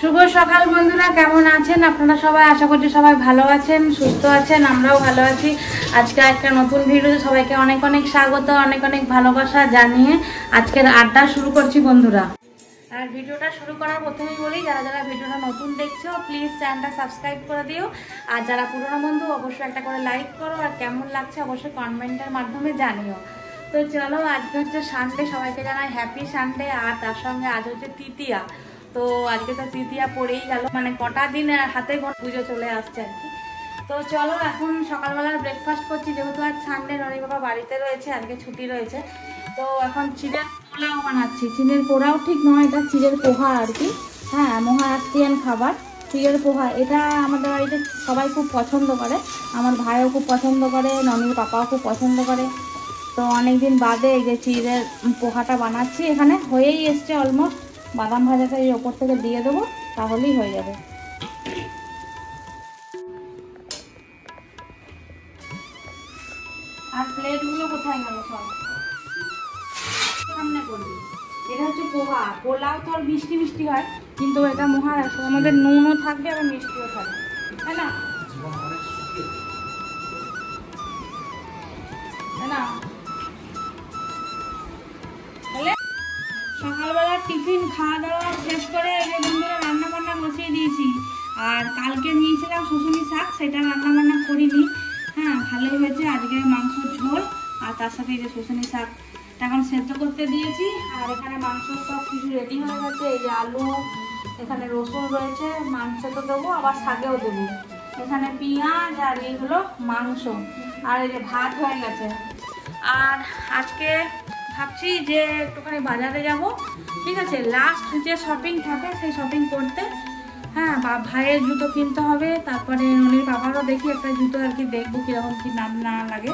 শুভ সকাল বন্ধুরা, কেমন আছেন আপনারা সবাই? আশা করছি সবাই ভালো আছেন, সুস্থ আছেন, আমরাও ভালো আছি। আজকে একটা নতুন ভিডিওতে সবাইকে অনেক অনেক স্বাগত, অনেক অনেক ভালোবাসা জানিয়ে আজকের আড্ডা শুরু করছি বন্ধুরা। আর ভিডিওটা শুরু করার প্রথমেই বলি, যারা যারা ভিডিওটা নতুন দেখছো প্লিজ চ্যানেলটা সাবস্ক্রাইব করে দিও, আর যারা পুরনো বন্ধু অবশ্যই একটা করে লাইক করো, আর কেমন লাগছে অবশ্যই কমেন্টের মাধ্যমে জানিও। তো চলো, আজকে হচ্ছে সানডে, সবাইকে জানাই হ্যাপি সানডে। আর তার সঙ্গে আজ হচ্ছে তৃতীয়া, তো আজকে তো তৃতীয়া পড়েই গেল, মানে কটা দিন হাতে পুজো চলে আসছে আর কি। তো চলো, এখন সকালবেলার ব্রেকফাস্ট করছি, যেহেতু আজ সানডে, ননি বাবা বাড়িতে রয়েছে, আজকে ছুটি রয়েছে। তো এখন চিড়ের পোলাও বানাচ্ছি। চিড়ের পোড়াও ঠিক নয়, এটা চিড়ের পোহা আর কি। হ্যাঁ, মহারাষ্ট্রিয়ান খাবার চিড়ের পোহা। এটা আমাদের বাড়িতে সবাই খুব পছন্দ করে, আমার ভাইও খুব পছন্দ করে, ননির পাপাও খুব পছন্দ করে। তো অনেকদিন বাদে এই যে চিড়ের পোহাটা বানাচ্ছি। এখানে হয়েই এসছে অলমোস্ট। বাদাম ভাজাটা এই ওপর থেকে দিয়ে দেবো, তাহলেই হয়ে যাবে। আর প্লেটগুলো কোথায় গেল? সব সামনে করবি। এটা হচ্ছে পোহা। পোলাও তো আর মিষ্টি মিষ্টি হয়, কিন্তু এটা মহারাষ্ট্র, আমাদের নুনও থাকবে আবার মিষ্টিও থাকবে, তাই না? সকালবেলা টিফিন খাওয়া দাওয়া শেষ করে বন্ধুরা রান্না বান্না বসিয়ে দিয়েছি। আর কালকে নিয়েছিলাম শুশুনি শাক, সেটা রান্না বান্না করিনি। হ্যাঁ, ভালোই হয়েছে। আজকে মাংসর ঝোল, আর তার সাথে এই যে শুশুনি শাক এখন সেদ্ধ করতে দিয়েছি। আর এখানে মাংস সব কিছু রেডি হয়ে গেছে। এই যে আলু, এখানে রসুন রয়েছে, মাংস তো দেবো, আবার শাকেও দেবো। এখানে পেঁয়াজ, আর এই হলো মাংস, আর এই যে ভাত হয়ে গেছে। আর আজকে ভাবছি যে একটুখানি বাজারে যাব, ঠিক আছে? লাস্ট যে শপিং থাকে সেই শপিং করতে। হ্যাঁ, ভাইয়ের জুতো কিনতে হবে, তারপরে ননির বাবারও দেখি একটা জুতো আর কি, দেখবো কীরকম কী নাম না লাগে।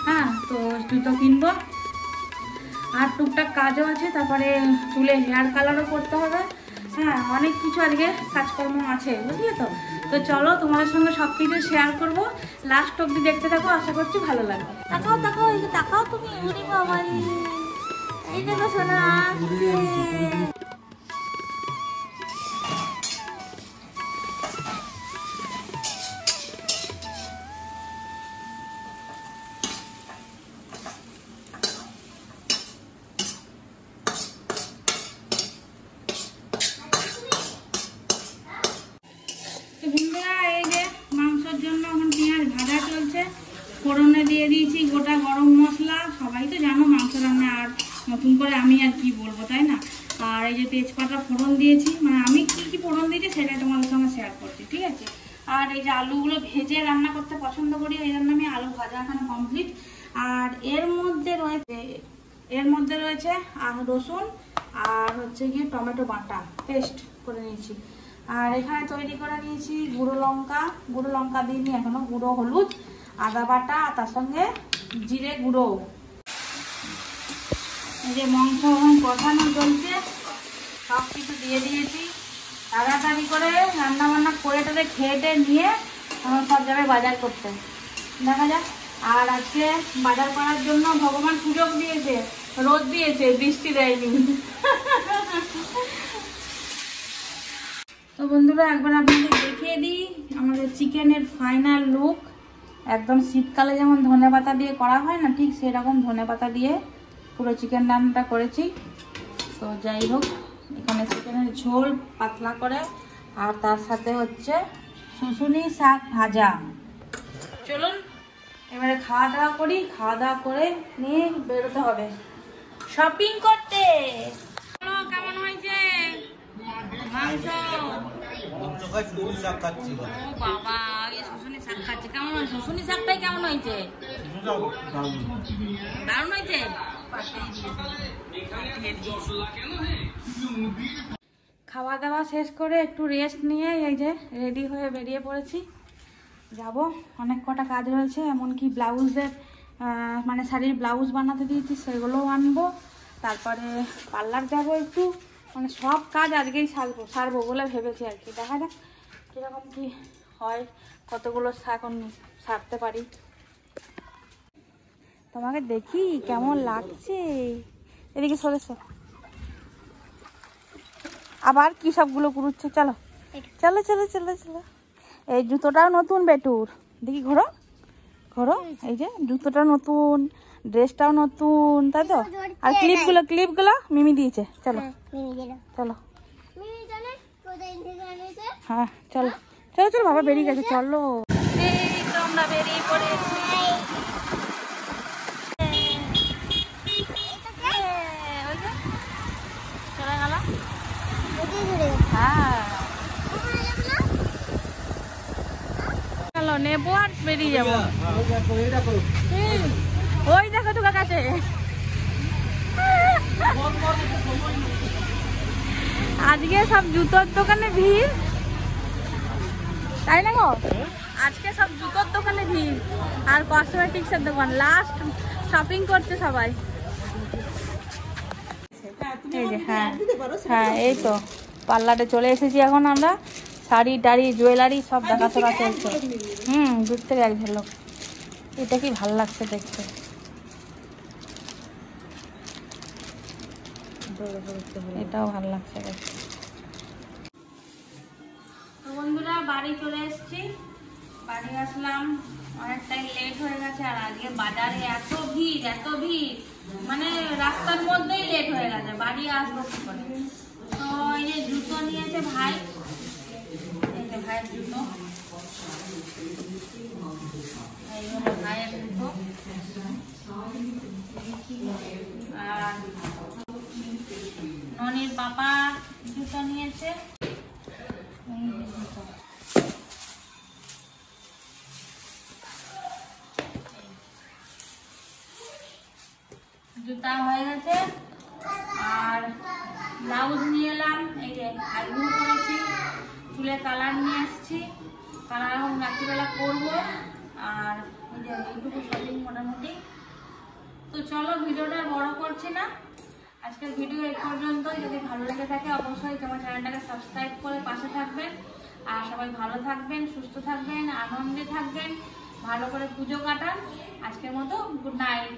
হ্যাঁ, তো জুতো কিনবো। আর টুকটাক কাজও আছে, তারপরে চুলে হেয়ার কালারও করতে হবে। হ্যাঁ, অনেক কিছু আজকে কাজকর্ম আছে, বুঝলে তো? তো চলো, তোমাদের সঙ্গে সব কিছু শেয়ার করবো। লাস্ট অবধি দেখতে থাকো, আশা করছি ভালো লাগবে। তাকাও তাকাও, এই যে তাকাও তুমি, উনি বাবা, এই দেখো শোনা। ফোড়নে দিয়ে দিয়েছি গোটা গরম মশলা। সবাই তো জানো মাংস রান্না, আর নতুন করে আমি আর কি বলবো, তাই না? আর এই যে তেজপাতা ফোড়ন দিয়েছি, মানে আমি কি কি ফোড়ন দিয়েছি সেটা তোমাদের সঙ্গে শেয়ার করছি, ঠিক আছে? আর এই যে আলুগুলো ভেজে রান্না করতে পছন্দ করি, এই জন্য আমি আলু ভাজা এখানে কমপ্লিট। আর এর মধ্যে রয়েছে আর রসুন, আর হচ্ছে গিয়ে টমেটো বাটা পেস্ট করে নিয়েছি। আর এখানে তৈরি করে নিয়েছি গুঁড়ো লঙ্কা দিইনি এখনো, গুঁড়ো হলুদ, আদা বাটা, তার সঙ্গে জিরে গুঁড়ো। এই যে মাংস কষানো চলছে, সব কিছু দিয়ে দিয়েছি। তাড়াতাড়ি করে রান্না বান্না করে টোরে খেয়ে নিয়ে এখন সব জায়গায় বাজার করতে দেখা যাক। আর আজকে বাজার করার জন্য ভগবান সুযোগ দিয়েছে, রোদ দিয়েছে, বৃষ্টি দেয়নি। তো বন্ধুরা, একবার আপনাদের দেখিয়ে দিই আমাদের চিকেনের ফাইনাল লুক। একদম শীতকালে যেমন ধনেপাতা দিয়ে করা হয় না, ঠিক সেরকম ধনেপাতা দিয়ে পুরো চিকেন রান্নাটা করেছি। তো যাই হোক, এখানে চিকেনের ঝোল পাতলা করে, আর তার সাথে হচ্ছে শুশুনি শাক ভাজা। চলুন এবারে খাওয়া দাওয়া করি, খাওয়া দাওয়া করে নিয়ে বেরোতে হবে শপিং করতে। কেমন হয়েছে মাংস? বাবা, শুশুনি শাক খাচ্ছে, কেমন হয়েছে? শুশুনি শাকটাই কেমন হয়েছে? দারুণ হয়েছে। খাওয়া দাওয়া শেষ করে একটু রেস্ট নিয়ে এই যে রেডি হয়ে বেরিয়ে পড়েছি, যাব। অনেক কটা কাজ রয়েছে, এমনকি ব্লাউজের মানে শাড়ির ব্লাউজ বানাতে দিয়েছি, সেগুলোও আনবো। তারপরে পার্লার যাব একটু, মানে সব কাজ আজকেই সারবো বলে ভেবেছি আর কি। দেখা যাক কীরকম কি হয়, কতগুলো এখন সারতে পারি। তোমাকে দেখি কেমন লাগছে, এদিকে সরে। আবার কি সবগুলো কুড়ুচ্ছে, চলো। চলো চলো চলো চলো। এই জুতোটাও নতুন বেটুর, দেখি ঘোরো ঘোরো। এই যে জুতোটাও নতুন, ড্রেসটাও নতুন, তাই তো? আর ক্লিপগুলো মিমি দিয়েছে। চলো চলো, হ্যাঁ চলো চলো চলো, বাবা বেরিয়ে গেছে, চলো। এই তো আমরা বেরিয়ে পড়েছি। চলে গেল, হ্যাঁ চলো নেবো আর বেরিয়ে যাবো। ওই দেখো তো কাছে আজকে সব জুতোর দোকানে ভিড়, তাই না গো? আজকে সব জুতোর দোকানে ভিড় আর কসমেটিক্সের দোকান, লাস্ট শপিং করছে সবাই। এই যে হ্যাঁ হ্যাঁ, এই তো পার্লারে চলে এসেছি এখন আমরা। শাড়ি টাড়ি জুয়েলারি সব দেখাশোনা চলছে। দূর থেকে এক ঝলক। এটা কি ভাল লাগছে দেখতে। এটাও ভাল লাগছে দেখতে। বন্ধুরা বাড়ি চলে এসেছি, বাড়ি আসলাম, অনেকটাই লেট হয়ে গেছে। আর আজকে বাজারে এত ভিড় মানে রাস্তার মধ্যেই লেট হয়ে গেছে, বাড়ি আসবো কি করে। তো এই যে জুতো নিয়েছে ভাই, এই যে ভাইয়ের জুতো, এই হলো ভাইয়ের জুতো। আর ননির পাপা জুতো নিয়েছে, জুতা হয়ে গেছে। আর ব্লাউজ নিয়ে এলাম, এই যে আইব্রো করেছি, চুলে কালার নিয়ে এসেছি, কালার এখন রাত্রিবেলা করবো। আর এই যে এইটুকু শপিং মোটামুটি। তো চলো ভিডিওটা বড় করছি না, আজকের ভিডিও এই পর্যন্ত। যদি ভালো লেগে থাকে অবশ্যই তোমার চ্যানেলটাকে সাবস্ক্রাইব করে পাশে থাকবেন। আর সবাই ভালো থাকবেন, সুস্থ থাকবেন, আনন্দে থাকবেন, ভালো করে পুজো কাটান। আজকের মতো গুড নাইট।